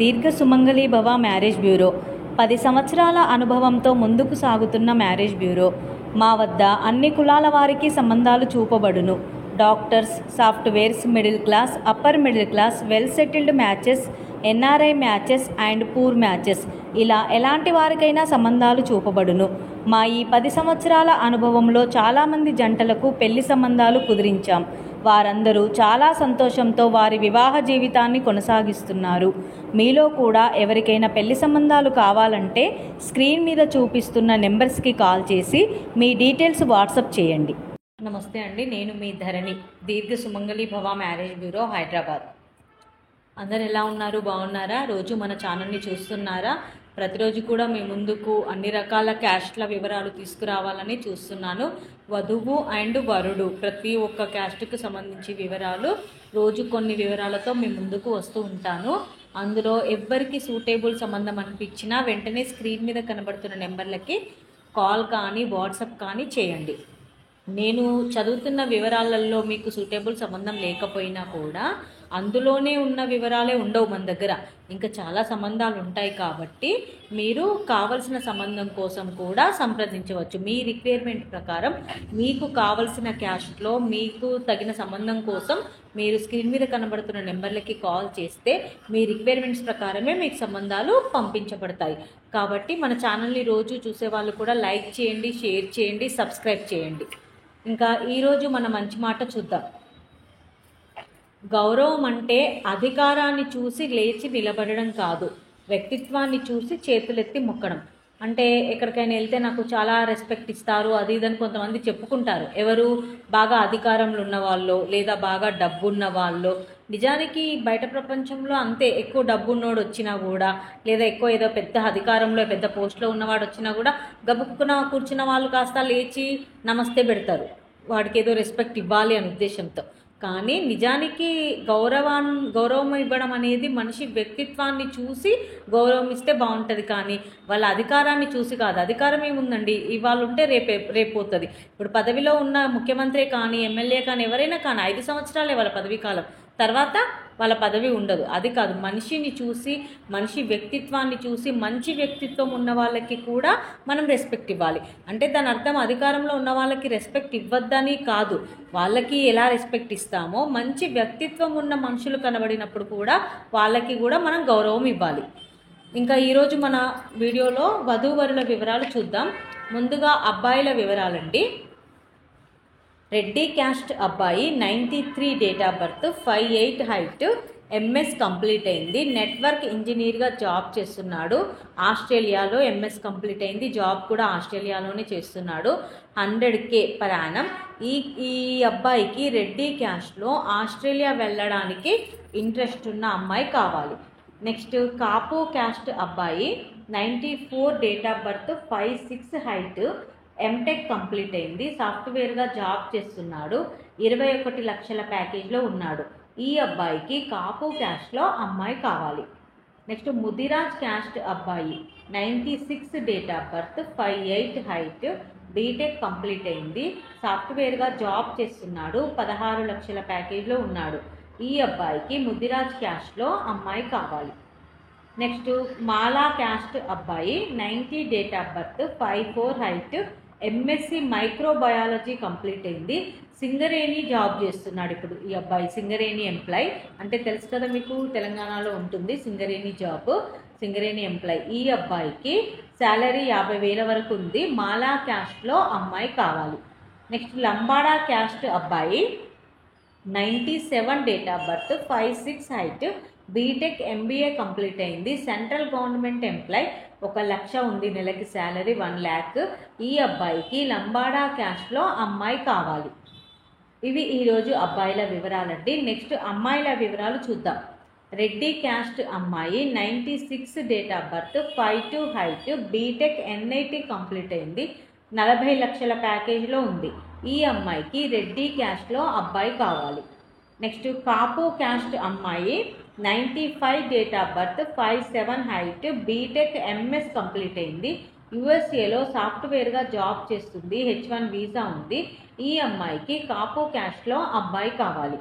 దీర్ఘ సుమంగళి భవ marriage bureau 10 సంవత్సరాల అనుభవంతో ముందుకు సాగుతున్న మ్యారేజ్ బ్యూరో. మా వద్ద అన్ని కులాల వారికి సంబంధాలు చూపబడును. Doctors, softwares, middle class, upper middle class, well settled matches, NRI matches and poor matches, ఇలా ఎలాంటి వారికైనా సంబంధాలు చూపబడును. మా ఈ 10 సంవత్సరాల అనుభవంలో చాలామంది జంటలకు పెళ్లి సంబంధాలు కుదిరించాం. వారందరూ చాలా సంతోషంతో వారి వివాహ జీవితాన్ని కొనసాగిస్తున్నారు. మీలో కూడా ఎవరికైనా పెళ్లి సంబంధాలు కావాలంటే స్క్రీన్ మీద చూపిస్తున్న నెంబర్స్కి కాల్ చేసి మీ డీటెయిల్స్ వాట్సాప్ చేయండి. నమస్తే అండి, నేను మీ ధరణి, దీర్ఘ సుమంగళి భవ మ్యారేజ్ బ్యూరో, హైదరాబాద్. అందరు ఎలా ఉన్నారు? బాగున్నారా? రోజు మన ఛానల్ని చూస్తున్నారా? ప్రతిరోజు కూడా మీ ముందుకు అన్ని రకాల క్యాస్ట్ల వివరాలు తీసుకురావాలని చూస్తున్నాను. వధువు అండ్ వరుడు ప్రతి ఒక్క క్యాస్ట్కు సంబంధించి వివరాలు రోజు కొన్ని వివరాలతో మీ ముందుకు వస్తూ ఉంటాను. అందులో ఎవ్వరికి సూటేబుల్ సంబంధం అనిపించినా వెంటనే స్క్రీన్ మీద కనబడుతున్న నెంబర్లకి కాల్ కానీ వాట్సాప్ కానీ చేయండి. నేను చదువుతున్న వివరాలలో మీకు సూటేబుల్ సంబంధం లేకపోయినా కూడా అందులోనే ఉన్న వివరాలే ఉండవు మన దగ్గర, ఇంకా చాలా సంబంధాలు ఉంటాయి. కాబట్టి మీరు కావలసిన సంబంధం కోసం కూడా సంప్రదించవచ్చు. మీ రిక్వైర్మెంట్ ప్రకారం మీకు కావలసిన క్యాస్ట్లో మీకు తగిన సంబంధం కోసం మీరు స్క్రీన్ మీద కనబడుతున్న నెంబర్లకి కాల్ చేస్తే మీ రిక్వైర్మెంట్స్ ప్రకారమే మీకు సంబంధాలు పంపించబడతాయి. కాబట్టి మన ఛానల్ని రోజు చూసేవాళ్ళు కూడా లైక్ చేయండి, షేర్ చేయండి, సబ్స్క్రైబ్ చేయండి. ఇంకా ఈరోజు మన మంచి మాట చూద్దాం. గౌరవం అంటే అధికారాన్ని చూసి లేచి నిలబడడం కాదు, వ్యక్తిత్వాన్ని చూసి చేతులెత్తి మొక్కడం. అంటే ఎక్కడికైనా వెళ్తే నాకు చాలా రెస్పెక్ట్ ఇస్తారు అది ఇదని కొంతమంది చెప్పుకుంటారు. ఎవరు? బాగా అధికారంలో ఉన్న వాళ్ళు లేదా బాగా డబ్బు ఉన్న వాళ్ళు. నిజానికి బయట ప్రపంచంలో అంతే, ఎక్కువ డబ్బు ఉన్నోడు వచ్చినా కూడా లేదా ఎక్కువ ఏదో పెద్ద అధికారంలో పెద్ద పోస్ట్లో ఉన్నవాడు వచ్చినా కూడా గబుక్కున కూర్చున్న వాళ్ళు కాస్త లేచి నమస్తే పెడతారు, వాడికి ఏదో రెస్పెక్ట్ ఇవ్వాలి అనే ఉద్దేశంతో. కానీ నిజానికి గౌరవం ఇవ్వడం అనేది మనిషి వ్యక్తిత్వాన్ని చూసి గౌరవం ఇస్తే బాగుంటుంది, కానీ వాళ్ళ అధికారాన్ని చూసి కాదు. అధికారం ఏముందండి, ఇవాళ ఉంటే రేపు పోతుంది. ఇప్పుడు పదవిలో ఉన్న ముఖ్యమంత్రి కానీ ఎమ్మెల్యే కానీ ఎవరైనా కానీ 5 సంవత్సరాలే వాళ్ళ పదవీ కాలం, తర్వాత వాళ్ళ పదవి ఉండదు. అది కాదు, మనిషిని చూసి మనిషి వ్యక్తిత్వాన్ని చూసి మంచి వ్యక్తిత్వం ఉన్న వాళ్ళకి కూడా మనం రెస్పెక్ట్ ఇవ్వాలి. అంటే దాని అర్థం అధికారంలో ఉన్న వాళ్ళకి రెస్పెక్ట్ ఇవ్వద్దని కాదు, వాళ్ళకి ఎలా రెస్పెక్ట్ ఇస్తామో మంచి వ్యక్తిత్వం ఉన్న మనుషులు కనబడినప్పుడు కూడా వాళ్ళకి కూడా మనం గౌరవం ఇవ్వాలి. ఇంకా ఈరోజు మన వీడియోలో వధూవరుల వివరాలు చూద్దాం. ముందుగా అబ్బాయిల వివరాలండి. రెడ్డి క్యాస్ట్ అబ్బాయి, 93 date of birth, 5'8" height, MS complete అయింది, నెట్వర్క్ ఇంజనీర్గా జాబ్ చేస్తున్నాడు. ఆస్ట్రేలియాలో ఎంఎస్ కంప్లీట్ అయింది, జాబ్ కూడా ఆస్ట్రేలియాలోనే చేస్తున్నాడు. 100K per annum. ఈ అబ్బాయికి రెడ్డి క్యాస్ట్లో ఆస్ట్రేలియా వెళ్ళడానికి ఇంట్రెస్ట్ ఉన్న అమ్మాయి కావాలి. నెక్స్ట్ కాపు క్యాస్ట్ అబ్బాయి, 94 date of birth, 5'6" height, M Tech complete అయింది, సాఫ్ట్వేర్గా జాబ్ చేస్తున్నాడు. 21 లక్షల ప్యాకేజ్లో ఉన్నాడు. ఈ అబ్బాయికి కాపు క్యాస్ట్లో అమ్మాయి కావాలి. నెక్స్ట్ ముదిరాజ్ క్యాస్ట్ అబ్బాయి, 96 date of birth, 5'8" height, B Tech complete అయింది, సాఫ్ట్వేర్గా జాబ్ చేస్తున్నాడు. 16 లక్షల ప్యాకేజ్లో ఉన్నాడు. ఈ అబ్బాయికి ముదిరాజ్ క్యాస్ట్లో అమ్మాయి కావాలి. నెక్స్ట్ మాలా క్యాస్ట్ అబ్బాయి, 90 date of birth, 5'4" height, MSc microbiology complete అయింది, సింగరేణి జాబ్ చేస్తున్నాడు. ఇప్పుడు ఈ అబ్బాయి సింగరేణి ఎంప్లాయ్, అంటే తెలుసు కదా మీకు, తెలంగాణలో ఉంటుంది సింగరేణి జాబ్, సింగరేణి ఎంప్లాయ్. ఈ అబ్బాయికి శాలరీ 50,000 వరకు ఉంది. మాలా క్యాస్ట్లో అమ్మాయి కావాలి. నెక్స్ట్ లంబాడా క్యాస్ట్ అబ్బాయి, 97 date of birth, 5'6" height, B Tech MBA complete అయింది, సెంట్రల్ గవర్నమెంట్ ఎంప్లాయ్, 1 లక్ష ఉంది నెలకి శాలరీ, 1 lakh. ఈ అబ్బాయికి లంబాడా క్యాస్ట్లో అమ్మాయి కావాలి. ఇవి ఈరోజు అబ్బాయిల వివరాలండి. నెక్స్ట్ అమ్మాయిల వివరాలు చూద్దాం. రెడ్డి క్యాస్ట్ అమ్మాయి, 96 date of birth, 5'2" height, B Tech NIT complete అయింది, 40 లక్షల ప్యాకేజ్లో ఉంది. ఈ అమ్మాయికి రెడ్డి క్యాస్ట్లో అబ్బాయి కావాలి. నెక్స్ట్ కాపు క్యాస్ట్ అమ్మాయి, 95 date of birth, 5'7" height, B Tech MS complete అయింది, యుఎస్ఏలో సాఫ్ట్వేర్గా జాబ్ చేస్తుంది, H1 వీసా ఉంది. ఈ అమ్మాయికి కాపు క్యాస్ట్లో అబ్బాయి కావాలి.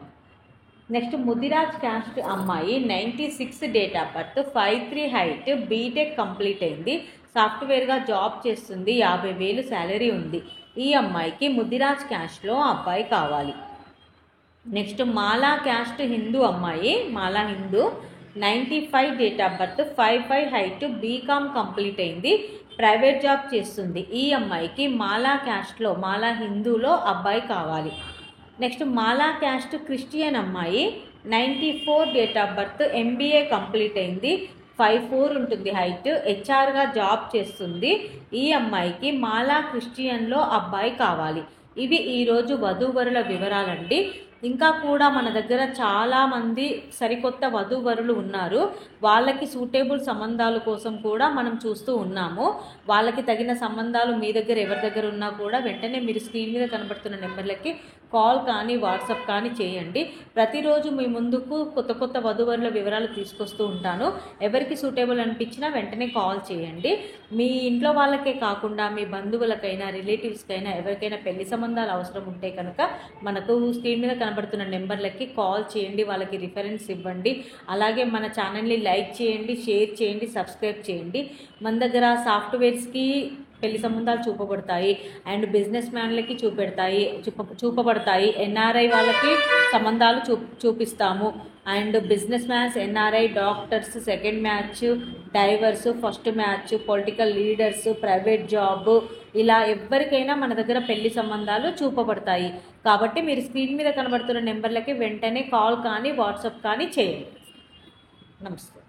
నెక్స్ట్ ముదిరాజ్ క్యాస్ట్ అమ్మాయి 96 date of birth, 5'3" height, B Tech complete అయింది, సాఫ్ట్వేర్గా జాబ్ చేస్తుంది, 50,000 శాలరీ ఉంది. ఈ అమ్మాయికి ముదిరాజ్ క్యాస్ట్లో అబ్బాయి కావాలి. నెక్స్ట్ మాలా క్యాస్ట్ హిందూ అమ్మాయి, Mala Hindu, 95 date of birth, 5'5" height, B Com complete అయింది, ప్రైవేట్ జాబ్ చేస్తుంది. ఈ అమ్మాయికి మాలా క్యాస్ట్లో, మాలా హిందూలో అబ్బాయి కావాలి. నెక్స్ట్ మాలా క్యాస్ట్ క్రిస్టియన్ అమ్మాయి, 94 date of birth, MBA complete అయింది, 5'4" ఉంటుంది హైట్, హెచ్ఆర్గా జాబ్ చేస్తుంది. ఈ అమ్మాయికి మాలా క్రిస్టియన్లో అబ్బాయి కావాలి. ఇవి ఈరోజు వధూవరుల వివరాలండి. ఇంకా కూడా మన దగ్గర చాలామంది సరికొత్త వధూవరులు ఉన్నారు. వాళ్ళకి సూటేబుల్ సంబంధాల కోసం కూడా మనం చూస్తూ ఉన్నాము. వాళ్ళకి తగిన సంబంధాలు మీ దగ్గర ఎవరి దగ్గర ఉన్నా కూడా వెంటనే మీరు స్క్రీన్ మీద కనబడుతున్న నెంబర్లకి కాల్ కానీ వాట్సాప్ కానీ చేయండి. ప్రతిరోజు మీ ముందుకు కొత్త కొత్త వధూవరుల వివరాలు తీసుకొస్తూ ఉంటాను. ఎవరికి సూటేబుల్ అనిపించినా వెంటనే కాల్ చేయండి. మీ ఇంట్లో వాళ్ళకే కాకుండా మీ బంధువులకైనా రిలేటివ్స్కైనా ఎవరికైనా పెళ్లి సంబంధాలు అవసరం ఉంటే కనుక మనకు స్క్రీన్ మీద కనబడుతున్న నెంబర్లకి కాల్ చేయండి, వాళ్ళకి రిఫరెన్స్ ఇవ్వండి. అలాగే మన ఛానల్ని లైక్ చేయండి, షేర్ చేయండి, సబ్స్క్రైబ్ చేయండి. మన దగ్గర సాఫ్ట్వేర్స్కి పెళ్లి సంబంధాలు చూపబడతాయి అండ్ బిజినెస్ మ్యాన్లకి చూపబడతాయి. ఎన్ఆర్ఐ వాళ్ళకి సంబంధాలు చూపిస్తాము. And business mans, NRI, doctors, second match, divorce, first match, political leaders, private job, ఇలా ఎవరికైనా మన దగ్గర పెళ్లి సంబంధాలు చూపబడతాయి. కాబట్టి మీరు స్క్రీన్ మీద కనబడుతున్న నెంబర్లకి వెంటనే కాల్ కానీ వాట్సాప్ కానీ చేయండి. నమస్తే.